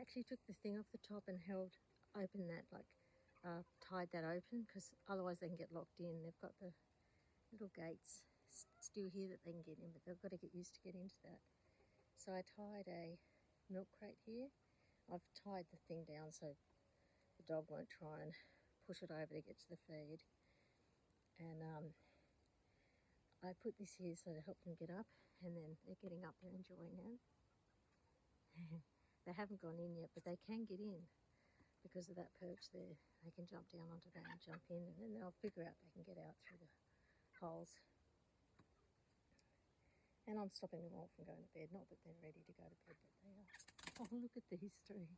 actually took the thing off the top and opened that, like tied that open, because otherwise they can get locked in. They've got the little gates still here that they can get in, but they've got to get used to get into that. So I tied a milk crate here. I've tied the thing down so the dog won't try and push it over to get to the feed. And I put this here so to help them get up, and then they're getting up there enjoying it. They haven't gone in yet, but they can get in because of that perch there. They can jump down onto that and jump in, and then they'll figure out they can get out through the holes. And I'm stopping them all from going to bed. Not that they're ready to go to bed, but they are. Oh, look at these three.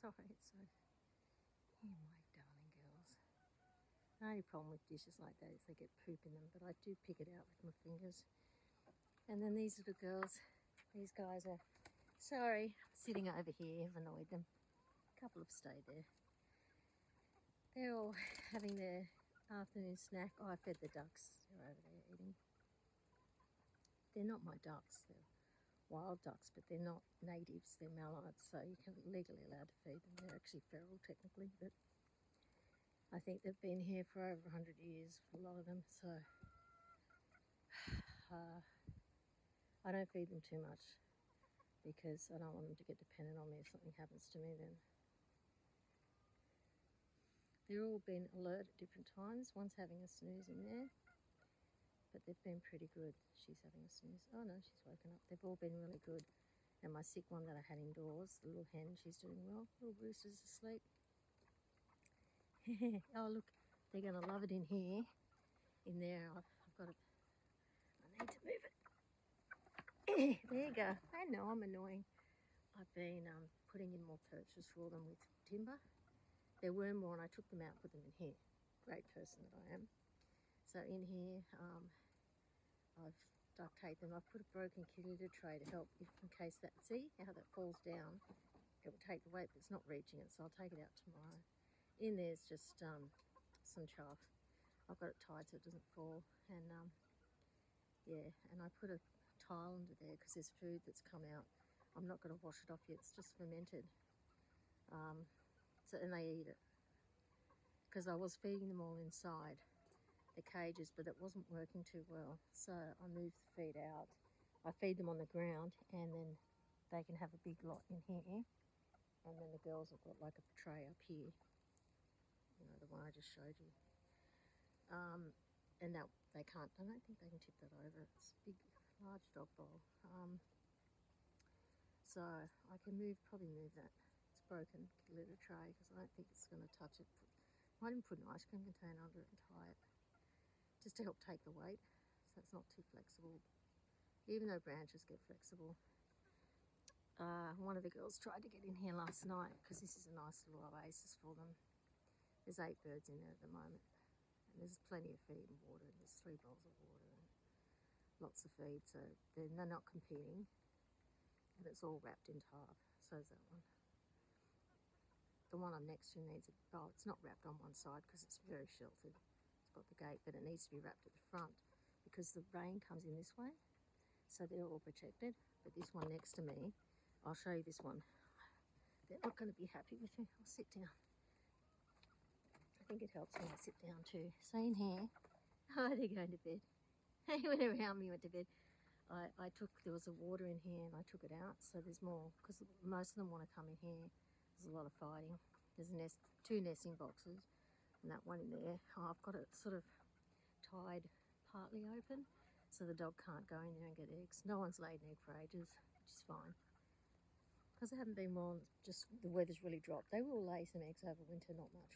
Sorry, it's so... You my darling girls. The only problem with dishes like that is they get poop in them, but I do pick it out with my fingers. And then these little girls, these guys are... Sorry, sitting over here, have annoyed them. A couple have stayed there. They're all having their afternoon snack. Oh, I fed the ducks. They're over there eating. They're not my ducks. They're wild ducks, but they're not natives. They're mallards, so you can legally allowed to feed them. They're actually feral technically, but I think they've been here for over 100 years, a lot of them, so I don't feed them too much because I don't want them to get dependent on me if something happens to me then. They're all been alert at different times. One's having a snooze in there, but they've been pretty good. She's having a snooze. Oh no, she's woken up. They've all been really good. And my sick one that I had indoors, the little hen, she's doing well. Little rooster's asleep. Oh look, they're gonna love it in here. In there, I've got it. I need to move it. There you go. I know I'm annoying. I've been putting in more perches for them with timber. There were more and I took them out, put them in here. Great person that I am. So in here, I've duct taped them. I've put a broken kitty litter tray to help in case that, see how that falls down? It will take the weight, but it's not reaching it, so I'll take it out tomorrow. In there's just some chaff. I've got it tied so it doesn't fall. And yeah, and I put a tile under there because there's food that's come out. I'm not going to wash it off yet, it's just fermented. And they eat it. Because I was feeding them all inside the cages, but it wasn't working too well. So I moved the feed out. I feed them on the ground and then they can have a big lot in here. And then the girls have got like a tray up here. You know, the one I just showed you. And that they can't, I don't think they can tip that over. It's a big, large dog bowl. So I can probably move that. It's broken litter tray because I don't think it's going to touch it. Might even put an ice cream container under it and tie it, just to help take the weight, so it's not too flexible. Even though branches get flexible. One of the girls tried to get in here last night because this is a nice little oasis for them. There's 8 birds in there at the moment, and there's plenty of feed and water. There's 3 bowls of water and lots of feed, so they're not competing, and it's all wrapped in tarp. So's that one. The one I'm next to needs it's not wrapped on one side because it's very sheltered. It's got the gate, but it needs to be wrapped at the front because the rain comes in this way, so they're all protected. But this one next to me, I'll show you this one. They're not going to be happy with me. I'll sit down. I think it helps when I sit down too. So in here, oh, they're going to bed. They went around me, went to bed. There was a water in here and I took it out, so there's more, because most of them want to come in here. There's a lot of fighting. There's 2 nesting boxes and that one in there. Oh, I've got it sort of tied partly open so the dog can't go in there and get eggs. No one's laid an egg for ages, which is fine. Because they haven't been well, just the weather's really dropped. They will lay some eggs over winter, not much.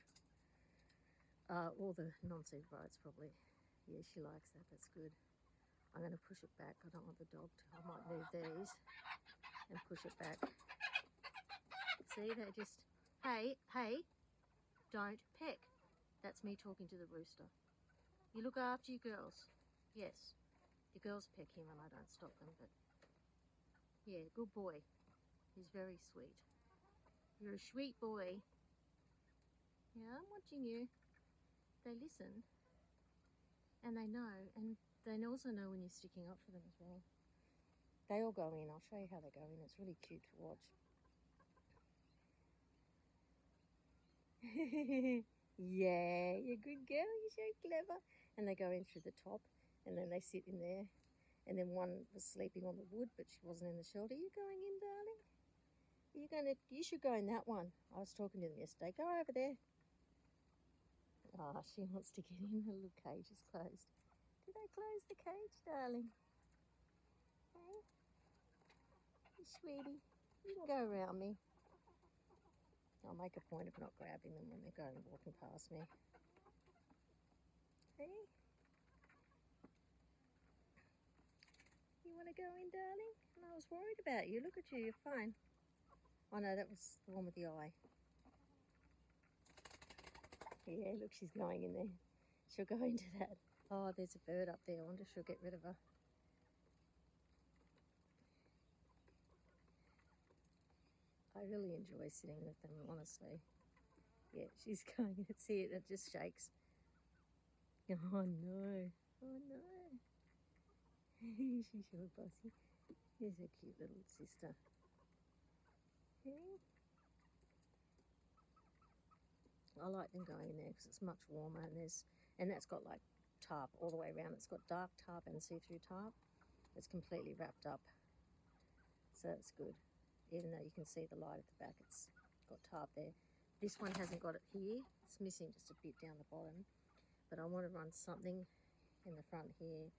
All the non-seed brights probably. Yeah, she likes that, that's good. I'm going to push it back. I don't want the dog to. I might move these and push it back. See, they just, hey, don't peck. That's me talking to the rooster. You look after your girls. Yes, the girls peck him and I don't stop them, but yeah, good boy. He's very sweet. You're a sweet boy. Yeah, I'm watching you. They listen and they know, and they also know when you're sticking up for them as well. They all go in. I'll show you how they go in. It's really cute to watch. Yeah, you're a good girl. You're so clever. And they go in through the top, and then they sit in there. And then one was sleeping on the wood, but she wasn't in the shelter. You going in, darling? You should go in that one. I was talking to them yesterday. Go over there. Oh, she wants to get in. The little cage is closed. Did I close the cage, darling? Hey, you sweetie. You can go around me. I'll make a point of not grabbing them when they're going walking past me. Hey, you want to go in, darling? And I was worried about you. Look at you. You're fine. Oh no, that was the one with the eye. Yeah, look, she's going in there. She'll go into that. Oh, there's a bird up there. I wonder if she'll get rid of her. I really enjoy sitting with them, honestly. Yeah, she's going. See it, it just shakes. Oh no. Oh no. She's so bossy. Here's a cute little sister. Hey. I like them going in there because it's much warmer and that's got like tarp all the way around. It's got dark tarp and see-through tarp. It's completely wrapped up, so it's good. Even though you can see the light at the back, it's got tarp there. This one hasn't got it here. It's missing just a bit down the bottom, but I want to run something in the front here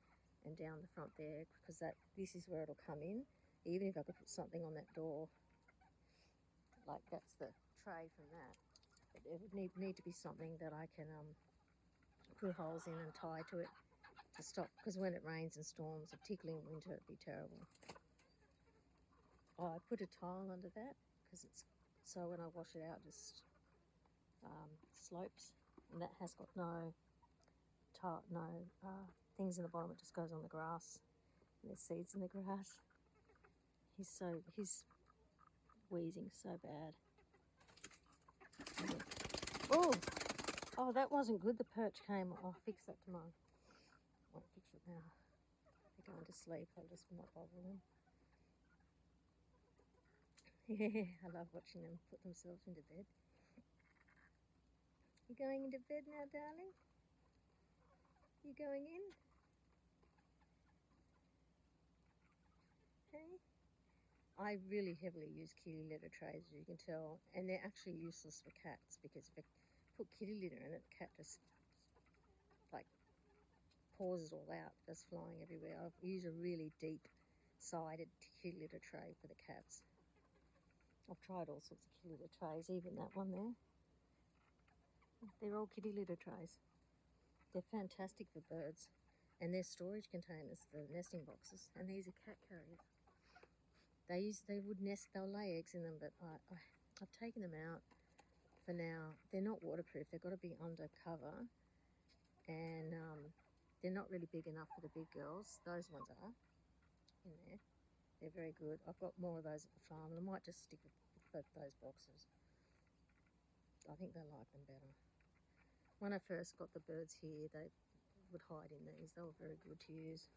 and down the front there because this is where it'll come in. Even if I could put something on that door, like that's the tray from that. It would need to be something that I can put holes in and tie to it to stop, because when it rains and storms, particularly in winter, it'd be terrible. Oh, I put a tile under that because it's so when I wash it out, just slopes, and that has got no things in the bottom. It just goes on the grass. And there's seeds in the grass. He's wheezing so bad. Oh, that wasn't good. The perch came. I'll fix that tomorrow. Won't fix it now. They're going to sleep. I'll just not bother them. Yeah, I love watching them put themselves into bed. You going into bed now, darling? You going in? Hey? I really heavily use kitty litter trays, as you can tell, and they're actually useless for cats because if I put kitty litter in it, the cat just like pours it all out, goes flying everywhere. I use a really deep-sided kitty litter tray for the cats. I've tried all sorts of kitty litter trays, even that one there. They're all kitty litter trays. They're fantastic for birds, and they're storage containers, the nesting boxes, and these are cat carriers. They would nest, they'll lay eggs in them, but I've taken them out for now. They're not waterproof. They've got to be under cover, and they're not really big enough for the big girls. Those ones are in there. They're very good. I've got more of those at the farm, and I might just stick with those boxes. I think they like them better. When I first got the birds here, they would hide in these. They were very good to use.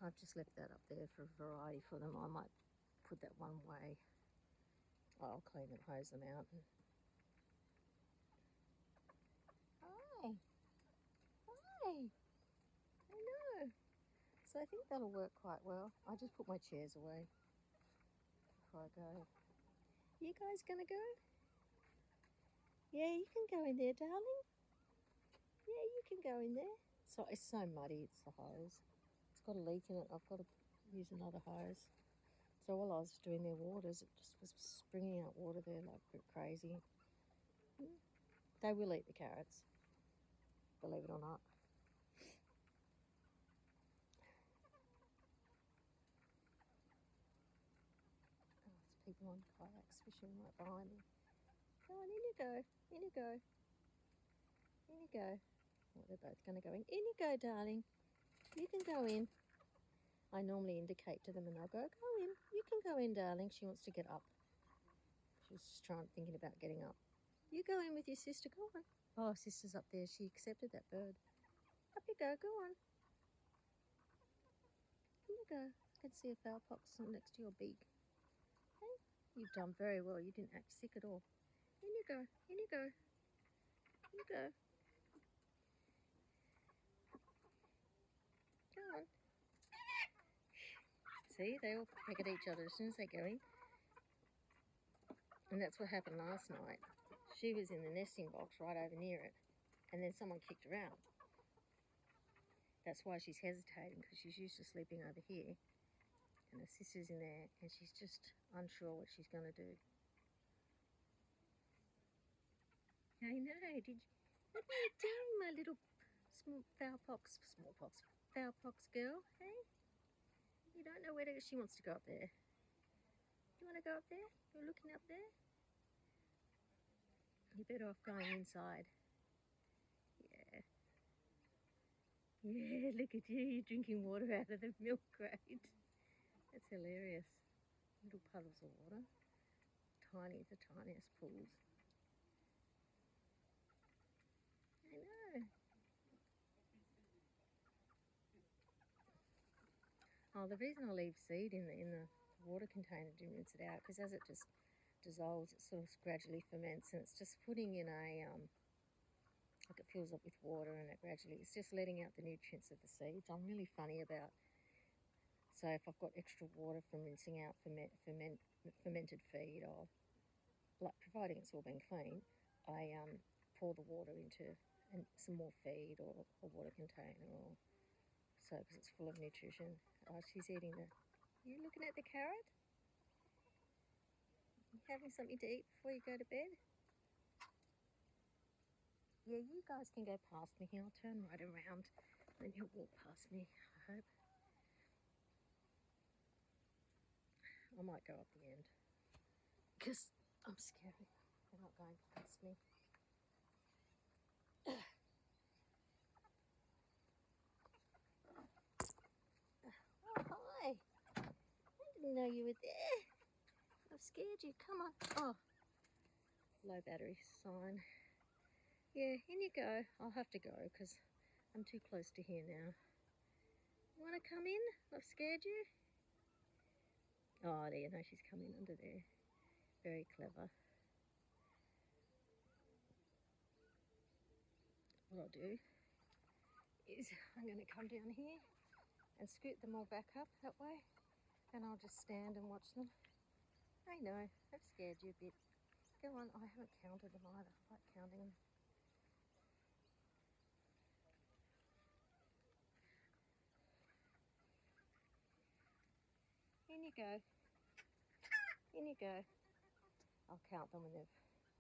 I've just left that up there for variety for them. I might put that one away. I'll clean them, hose them out. Hi. Hi. I know. So I think that'll work quite well. I just put my chairs away before I go. You guys gonna go? Yeah, you can go in there, darling. Yeah, you can go in there. So it's so muddy, it's the hose. It's got a leak in it. I've got to use another hose. So while I was doing their waters, it just was springing out water there like crazy. They will eat the carrots, believe it or not. Oh, there's people on kayaks fishing right behind me. Go on, in you go, in you go, in you go. Well, they're both going to go in. In you go, darling. You can go in. I normally indicate to them and they'll go in. You can go in, darling. She wants to get up. She was just thinking about getting up. You go in with your sister, go on. Oh, sister's up there. She accepted that bird. Up you go on. In you go. I can see a fowl pox next to your beak. Hey, you've done very well. You didn't act sick at all. In you go. In you go. In you go. Go on. See, they all peck at each other as soon as they go in. And that's what happened last night. She was in the nesting box right over near it, and then someone kicked her out. That's why she's hesitating, because she's used to sleeping over here. And her sister's in there, and she's just unsure what she's going to do. I know, what are you doing, my little smallpox girl, hey? You don't know where she wants to go up there. You want to go up there? You're looking up there? You're better off going inside. Yeah. Yeah, look at you. You're drinking water out of the milk crate. That's hilarious. Little puddles of water. Tiny, the tiniest pools. I know. Oh, the reason I leave seed in the water container to rinse it out, because as it just dissolves, it sort of gradually ferments, and it's just putting in a like it fills up with water, and it's just letting out the nutrients of the seeds. I'm really funny about, so if I've got extra water from rinsing out fermented feed, or like providing it's all been clean, I pour the water into some more feed or a water container, or so, because it's full of nutrition. Oh, she's eating you looking at the carrot? You having something to eat before you go to bed? Yeah, you guys can go past me here. I'll turn right around, then you'll walk past me, I hope. I might go up the end, because I'm scary. They're not going past me. Oh, hi. I didn't know you were there. I've scared you. Come on. Oh, low battery sign. Yeah, in you go. I'll have to go because I'm too close to here now. You want to come in? I've scared you? Oh, there you know, she's coming under there. Very clever. What I'll do is I'm going to come down here and scoot them all back up that way, and I'll just stand and watch them. I know, I've scared you a bit. Go on. I haven't counted them either. I like counting them. In you go. In you go. I'll count them when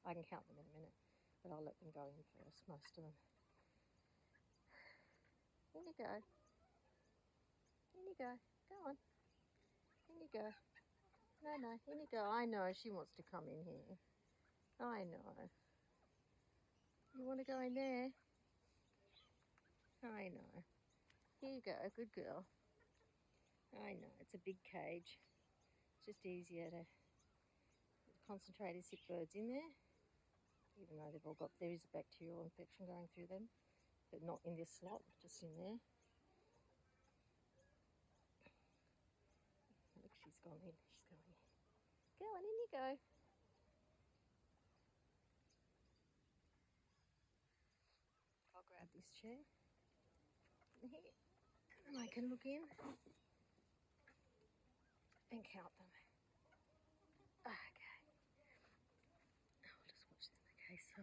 I can count them in a minute, but I'll let them go in first, most of them. In you go. In you go. Go on. In you go. No, in you go. I know she wants to come in here. I know. You want to go in there? I know. Here you go. Good girl. I know. It's a big cage. It's just easier to concentrate and sit birds in there, even though there is a bacterial infection going through them, but not in this slot, just in there. Look, she's gone in. She's going in. Go on, in you go. I'll grab this chair here, and I can look in and count them. Okay. I'll just watch them. Okay, so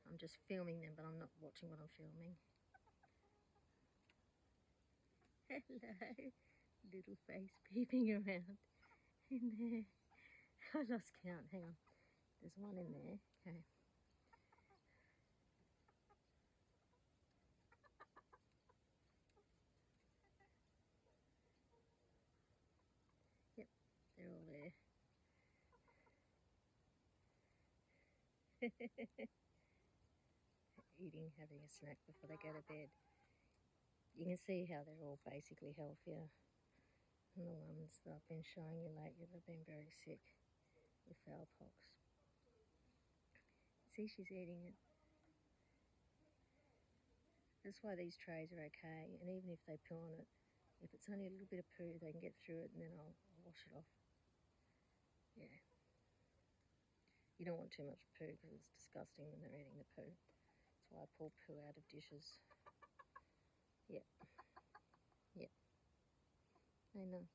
I'm just filming them, but I'm not watching what I'm filming. Hello, little face peeping around in there. I lost count. Hang on. There's one in there. Okay. Yep, they're all there. Eating, having a snack before they go to bed. You can see how they're all basically healthier than the ones that I've been showing you lately. They've been very sick with fowl pox. See, she's eating it. That's why these trays are okay, and even if they poo on it, if it's only a little bit of poo, they can get through it, and then I'll wash it off. Yeah. You don't want too much poo because it's disgusting when they're eating the poo. That's why I pull poo out of dishes. Yep. Yep. I know.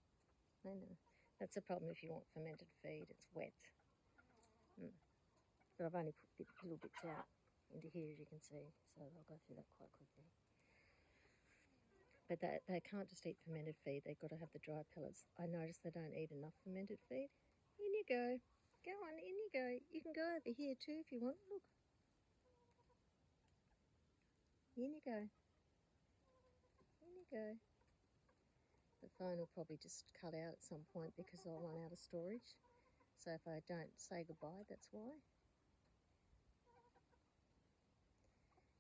I know. That's the problem if you want fermented feed. It's wet. But I've only put little bits out into here, as you can see, so I'll go through that quite quickly. But they can't just eat fermented feed. They've got to have the dry pellets. I noticed they don't eat enough fermented feed. In you go. Go on, in you go. You can go over here too if you want. Look. In you go. In you go. The phone will probably just cut out at some point because I'll run out of storage. So if I don't say goodbye, that's why.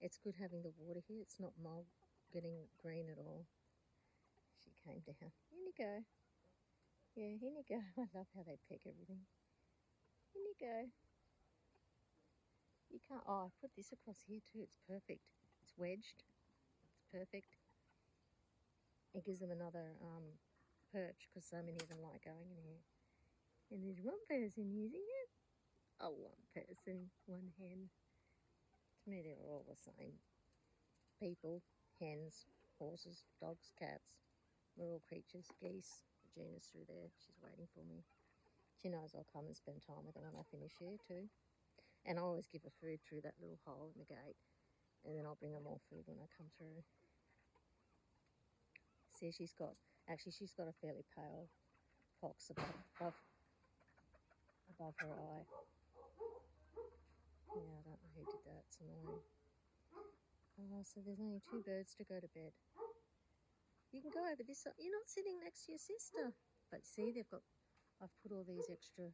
It's good having the water here. It's not mold getting green at all. She came down. In you go. Yeah, in you go. I love how they peck everything. In you go. You can't. Oh, I put this across here too. It's perfect. It's wedged. It's perfect. It gives them another perch because so many of them like going in here. And there's one person using it. Oh, one person, one hen. To me, they're all the same. People, hens, horses, dogs, cats. We're all creatures. Geese. Regina's through there. She's waiting for me. She knows I'll come and spend time with her when I finish here too. And I always give her food through that little hole in the gate. And then I'll bring her more food when I come through. See, she's got a fairly pale pox above her eye. Yeah, I don't know who did that. It's annoying. Oh, so there's only 2 birds to go to bed. You can go over this side. You're not sitting next to your sister. But see, I've put all these extra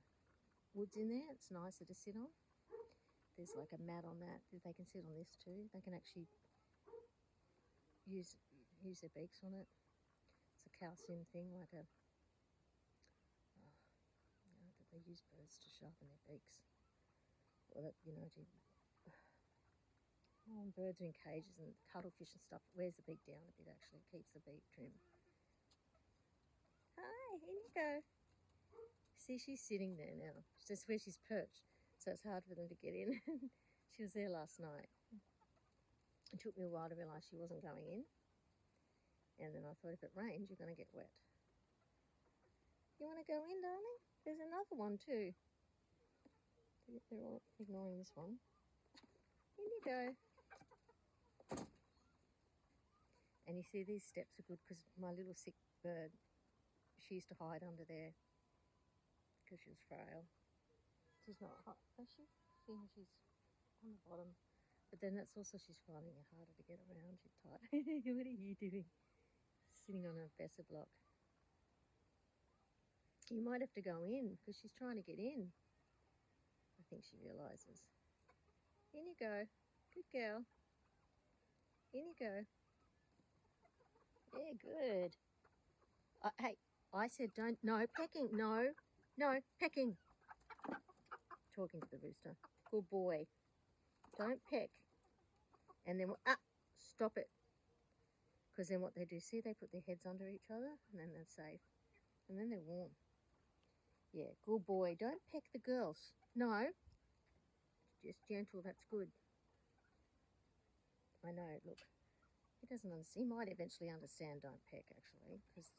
woods in there. It's nicer to sit on. There's like a mat on that. They can sit on this too. They can actually use their beaks on it. It's a calcium thing, like that they use birds to sharpen their beaks. Or that, birds are in cages and cuttlefish and stuff. It wears the beak down a bit actually. It keeps the beak trim. Hi, in you go. See, she's sitting there now. That's where she's perched. So it's hard for them to get in. She was there last night. It took me a while to realise she wasn't going in. And then I thought, if it rains, you're going to get wet. You want to go in, darling? There's another one too. They're all ignoring this one. In you go. And you see, these steps are good because my little sick bird, she used to hide under there because she was frail. She's not hot, does she? See how she's on the bottom. But then that's also she's finding it harder to get around. She's tight. What are you doing? Sitting on a Besser block. You might have to go in because she's trying to get in. I think she realises. In you go. Good girl. In you go. Yeah, good. Hey, I said don't. No, pecking. No, pecking. Talking to the rooster. Good boy. Don't peck. And then, stop it. Because then what they do, see, they put their heads under each other and then they're safe. And then they're warm. Yeah, good boy. Don't peck the girls. No. Just gentle, that's good. I know, look. He doesn't understand. He might eventually understand don't peck, actually, because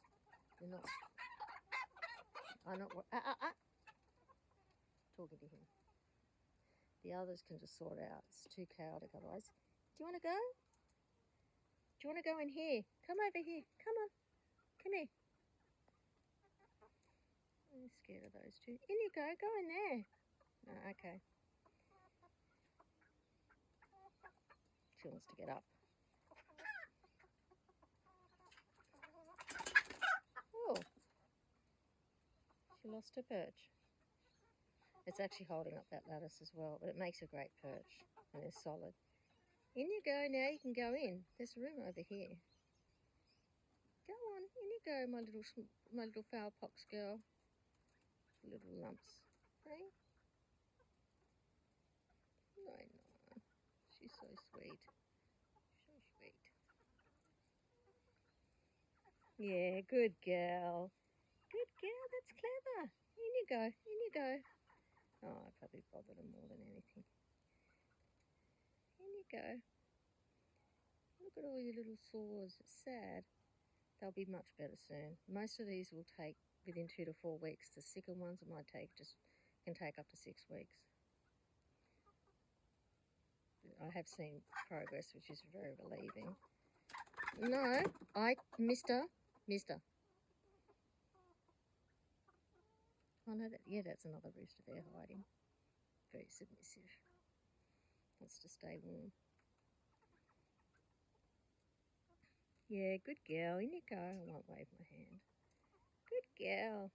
you're not... I'm not... Talking to him. The others can just sort out. It's too chaotic otherwise. Do you want to go? Do you want to go in here? Come over here. Come on. Come here. I'm scared of those two. In you go. Go in there. No, okay. She wants to get up. Oh. She lost her perch. It's actually holding up that lattice as well, but it makes a great perch and they're solid. In you go now. You can go in. There's room over here. Go on. In you go, my little foul pox girl. Little lumps. Hey? I know. She's so sweet. So sweet. Yeah, good girl. Good girl. That's clever. In you go. In you go. Oh, I probably bothered them more than anything. In you go. Look at all your little sores. It's sad. They'll be much better soon. Most of these will take within 2 to 4 weeks. The sicker ones it might take can take up to 6 weeks. I have seen progress, which is very relieving. No, Mister. Oh no, that's another rooster there hiding. Very submissive. Wants to stay warm. Yeah, good girl. In you go. I won't wave my hand. Good girl.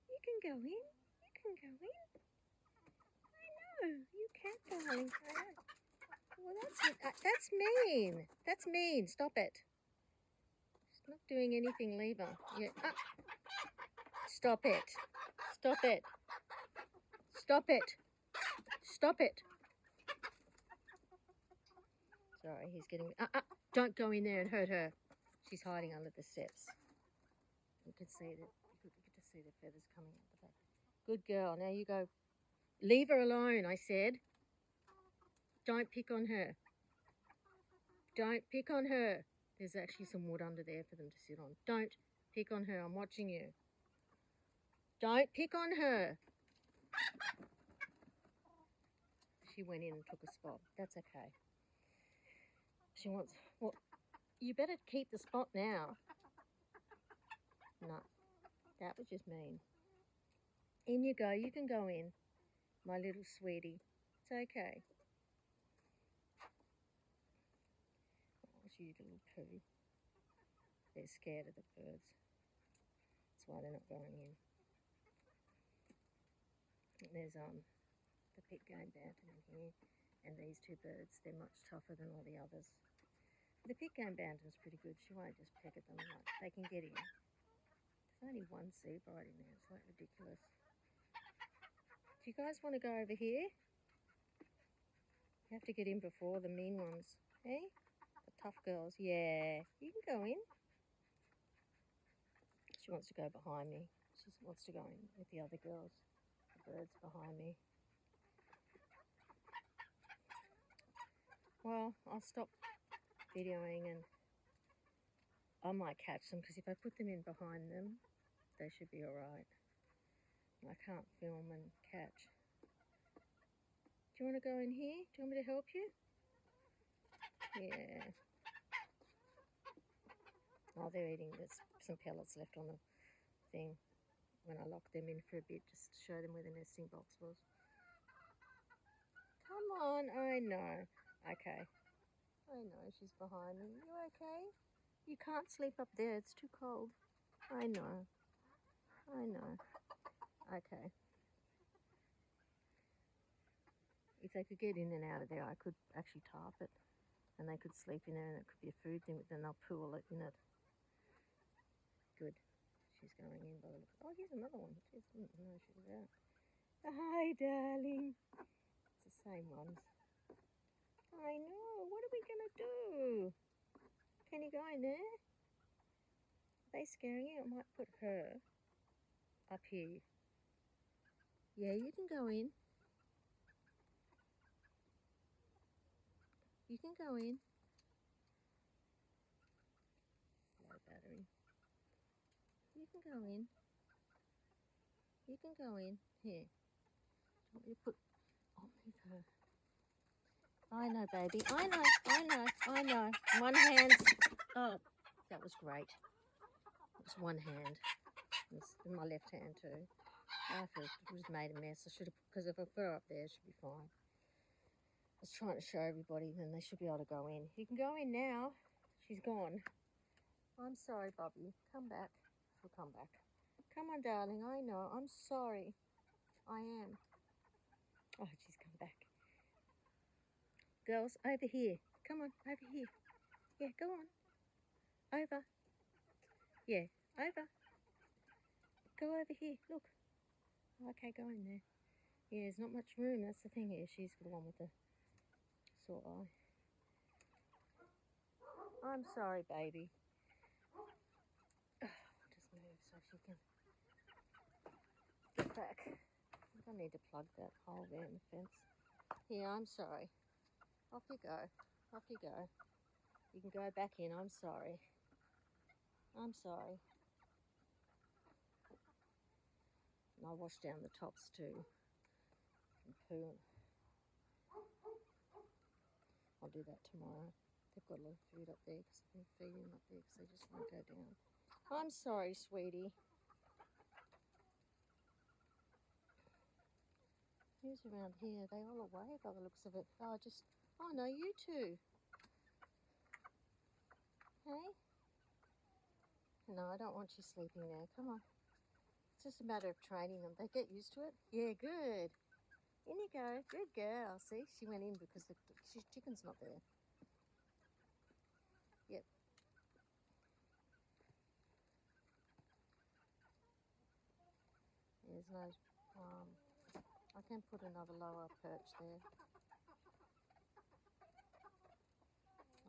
You can go in. You can go in. I know. You can, darling. I know. Well, that's mean. That's mean. Stop it. She's not doing anything, leave her. Yeah. Stop it. Stop it. Stop it. Stop it. Sorry, he's getting... Don't go in there and hurt her. She's hiding under the steps. You can see that. You get to see the feathers coming out the back. Good girl. Now you go. Leave her alone, I said. Don't pick on her. Don't pick on her. There's actually some wood under there for them to sit on. Don't pick on her. I'm watching you. Don't pick on her. She went in and took a spot. That's okay. She wants... Well, you better keep the spot now. No, that was just mean. In you go. You can go in, my little sweetie. It's okay. Oh, you little poo. They're scared of the birds. That's why they're not going in. There's the pit game bantam in here, and these two birds. They're much tougher than all the others. The pit game bantam's pretty good. She won't just peck at them. Like, they can get in. There's only one seabright in there. It's like ridiculous. Do you guys want to go over here? You have to get in before the mean ones. Hey? The tough girls. Yeah. You can go in. She wants to go behind me. She wants to go in with the other girls. The birds behind me. Well, I'll stop videoing and I might catch them because if I put them in behind them, they should be alright. I can't film and catch. Do you want to go in here? Do you want me to help you? Yeah. Oh, they're eating. There's some pellets left on the thing when I locked them in for a bit just to show them where the nesting box was. Come on, I know. Okay. I know, she's behind me. You okay? You can't sleep up there, it's too cold. I know. Okay. If they could get in and out of there, I could actually tarp it. And they could sleep in there and it could be a food thing, but then they'll pool it in it. Good. She's going in by the look. Oh, here's another one. Jeez, I didn't know she was out. Hi, darling. It's the same ones. I know. What are we going to do? Can you go in there? Are they scaring you? I might put her up here. Yeah, you can go in. You can go in. Low battery. You can go in. You can go in. Here. Do you want me to put... I'll move her. I know, baby. I know. One hand. Oh, that was great. It was one hand. It's in my left hand too. I feel it was made a mess. I should have, because if I put her up there, it should be fine. I was trying to show everybody, then they should be able to go in. You can go in now. She's gone. I'm sorry, Bobby. Come back. She'll come back. Come on, darling. I know. I'm sorry. I am. Oh, she's come back. Girls, over here. Come on, over here. Yeah, go on. Over. Yeah, over. Go over here. Look. Okay, go in there. Yeah, there's not much room. That's the thing here. She's the one with the sore eye. I'm sorry, baby. Just move so she can get back. I don't need to plug that hole there in the fence. Here, I'm sorry. Off you go. Off you go. You can go back in. I'm sorry. I'm sorry. And I'll wash down the tops too. And poo. I'll do that tomorrow. They've got a lot of food up there because I've been feeding them up there because they just won't go down. I'm sorry, sweetie. Who's around here? They all away by the looks of it. Oh, no, you two. Hey? No, I don't want you sleeping there. Come on. It's just a matter of training them. They get used to it. Yeah, good. In you go. Good girl. See, she went in because the chicken's not there. Yep. There's no... I can put another lower perch there.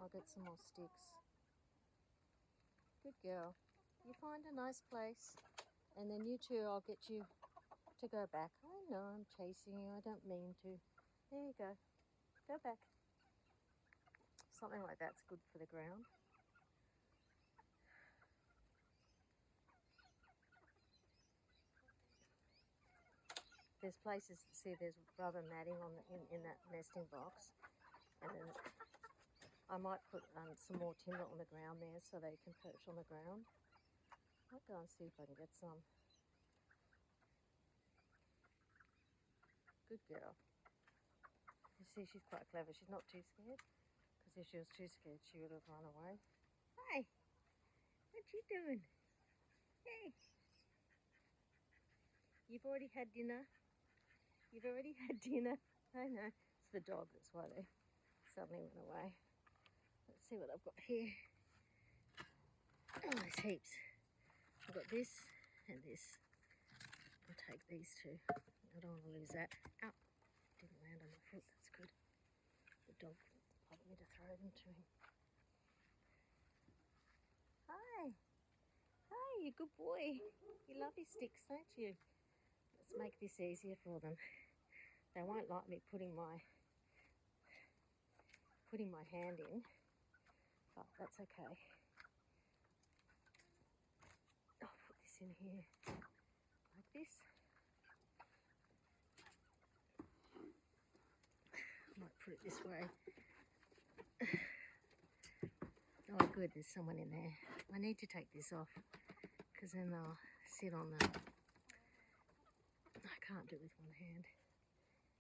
I'll get some more sticks. Good girl. You find a nice place, and then you two, I'll get you to go back. I know I'm chasing you. I don't mean to. There you go. Go back. Something like that's good for the ground. There's places, see, there's rubber matting on in that nesting box, and then I might put some more timber on the ground there so they can perch on the ground. I'll go and see if I can get some. Good girl. You see, she's quite clever. She's not too scared, because if she was too scared, she would have run away. Hey, what you doing? Hey, you've already had dinner? You've already had dinner? I know. It's the dog, that's why they suddenly went away. Let's see what I've got here. Oh, there's heaps. I've got this and this. I'll take these two. I don't want to lose that. Ow. Didn't land on my foot. That's good. The dog wanted me to throw them to him. Hi. Hi, you good boy. You love your sticks, don't you? Let's make this easier for them. They won't like me putting my hand in, but that's okay. I'll put this in here like this. I might put it this way. Oh, good, there's someone in there. I need to take this off because then they'll sit on the... I can't do it with one hand.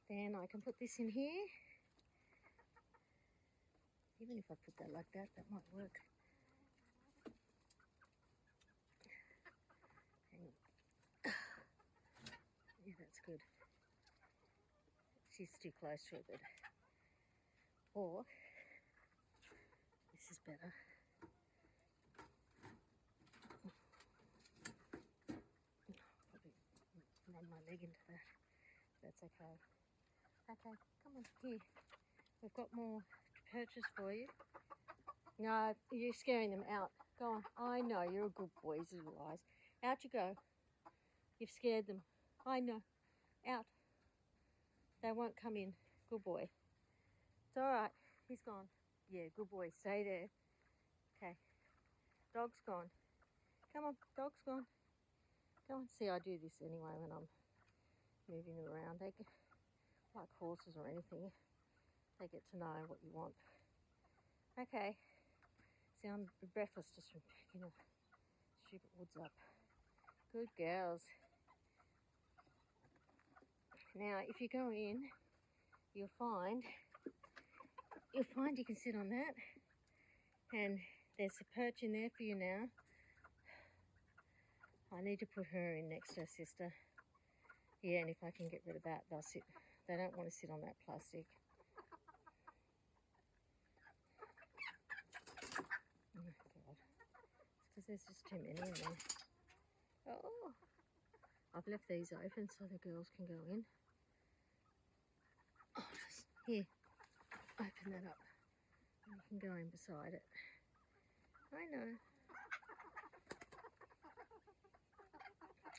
Then I can put this in here. Even if I put that like that, that might work. Hang on. Yeah, that's good. She's too close to it, but... Or, this is better. Probably run my leg into that. That's okay. Okay, come on, here. We've got more perches for you. No, you're scaring them out. Go on. I know, you're a good boy, these little eyes. Out you go. You've scared them. I know. Out. They won't come in. Good boy. It's all right. He's gone. Yeah, good boy. Stay there. Okay. Dog's gone. Come on. Dog's gone. Go on. See, I do this anyway when I'm moving them around. They get, like horses or anything, they get to know what you want. Okay. See, I'm breathless just from picking the stupid woods up. Good girls. Now, if you go in, you'll find you can sit on that, and there's a perch in there for you now. I need to put her in next to her sister. Yeah, and if I can get rid of that, they'll sit. They don't want to sit on that plastic. Oh God, it's because there's just too many in there. Oh, I've left these open so the girls can go in. Oh, just here, open that up, and you can go in beside it. I know.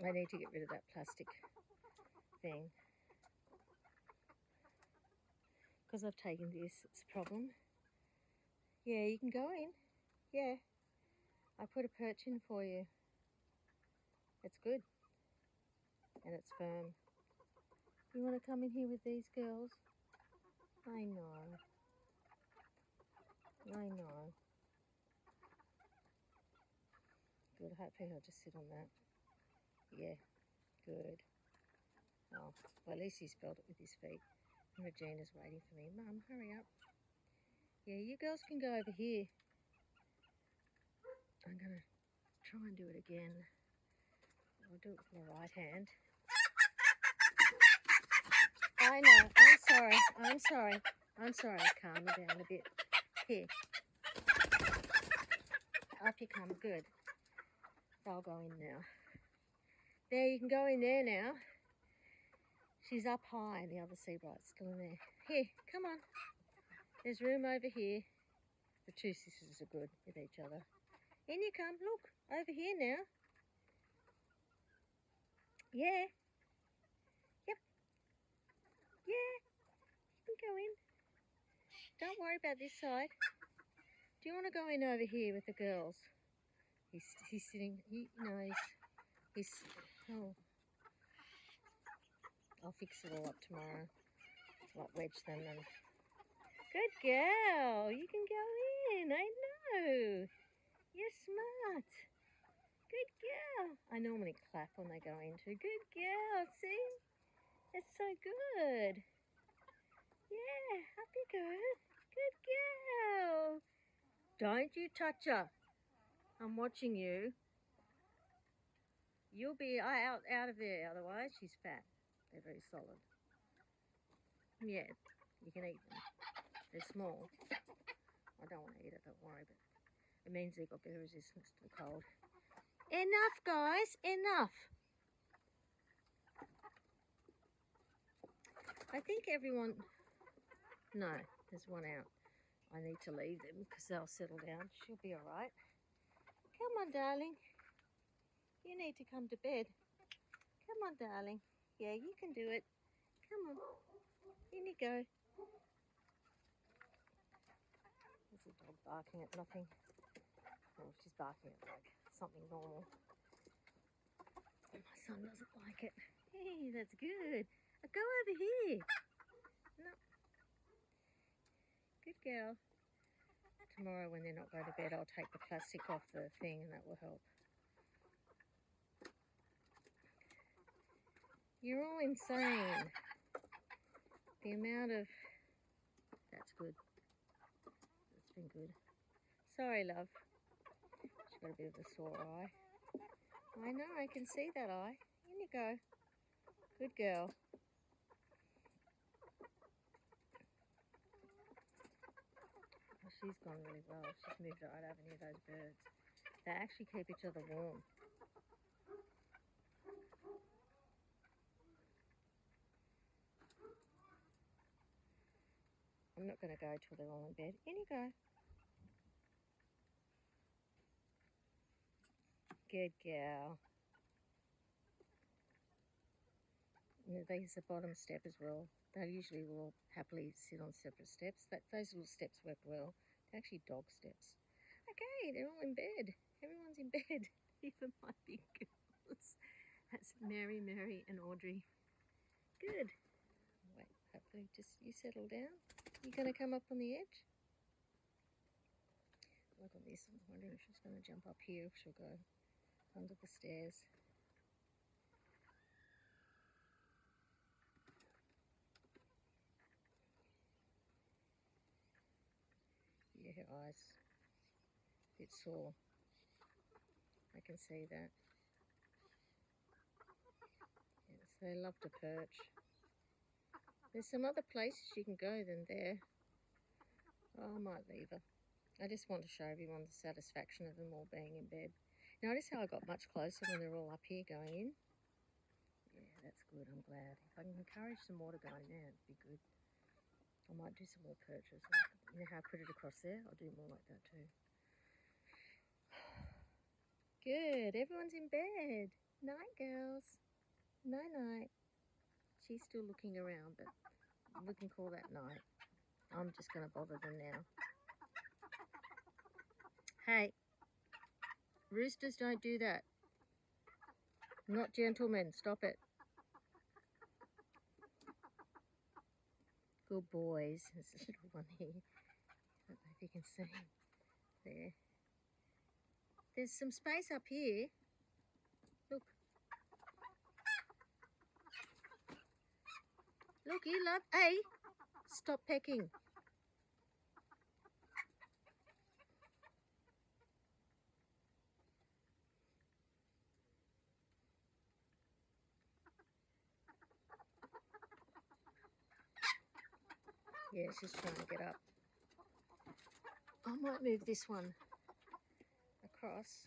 I need to get rid of that plastic thing. because I've taken this, it's a problem. Yeah, you can go in. Yeah, I put a perch in for you. It's good and it's firm. You want to come in here with these girls? I know. I know. Good, hopefully he'll just sit on that. Yeah, good. Oh, well, at least he spelled it with his feet. And Regina's waiting for me. Mum, hurry up. Yeah, you girls can go over here. I'm going to try and do it again. I'll do it with my right hand. I know. I'm sorry. I'm sorry. I'm sorry. Calm me down a bit. Here. Up you come. Good. They'll go in now. There, you can go in there now. She's up high. The other sea bright's still in there. Here, come on. There's room over here. The two sisters are good with each other. In you come. Look, over here now. Yeah. Yep. Yeah. You can go in. Don't worry about this side. Do you want to go in over here with the girls? He's sitting. He's. Oh. I'll fix it all up tomorrow. Like wedge them and. Good girl. You can go in. I know. You're smart. Good girl. I normally clap when they go in too. Good girl. See? It's so good. Yeah, up you go. Good girl. Don't you touch her. I'm watching you. You'll be out of there, otherwise she's fat. They're very solid. Yeah, you can eat them. They're small. I don't want to eat it, don't worry, but it means they've got better resistance to the cold. Enough, guys, enough. I think everyone... No, there's one out. I need to leave them because they'll settle down. She'll be all right. Come on, darling. You need to come to bed. Come on, darling. Yeah, you can do it. Come on. In you go. There's a dog barking at nothing. Oh, she's barking at like something normal. My son doesn't like it. Hey, that's good. Go over here. No. Good girl. Tomorrow when they're not going to bed, I'll take the plastic off the thing and that will help. You're all insane. The amount of... That's good. That's been good. Sorry, love. She's got a bit of a sore eye. I know, I can see that eye. In you go. Good girl. Oh, she's gone really well. She's moved right over near those birds. They actually keep each other warm. I'm not going to go till they're all in bed. In you go. Good girl. And there's the bottom step as well. They usually will happily sit on separate steps. Those little steps work well. They're actually dog steps. Okay, they're all in bed. Everyone's in bed. Even my big girls. That's Mary, and Audrey. Good. Wait, hopefully just you settle down. You going to come up on the edge? Look on this. I'm wondering if she's going to jump up here, if she'll go under the stairs. Yeah, her eyes a bit sore. I can see that. Yes, they love to perch. There's some other places you can go than there. Oh, I might leave her. I just want to show everyone the satisfaction of them all being in bed. Notice how I got much closer when they're all up here going in? Yeah, that's good. I'm glad. If I can encourage some more to go in there, it'd be good. I might do some more perches. You know how I put it across there? I'll do more like that too. Good. Everyone's in bed. Night, girls. Night-night. She's still looking around, but we can call that night. I'm just going to bother them now. Hey, roosters don't do that. Not gentlemen, stop it. Good boys. There's a little one here. I don't know if you can see him there. There's some space up here. Look. Look, you love. Hey, stop pecking. Yeah, she's trying to get up. I might move this one across.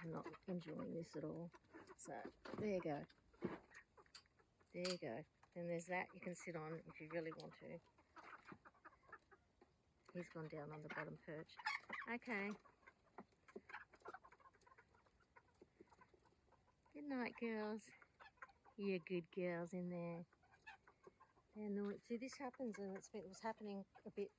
I'm not enjoying this at all. So, there you go. There you go. Then there's that you can sit on if you really want to. He's gone down on the bottom perch. Okay. Good night, girls. You're good girls in there. And see, this happens, and it was happening a bit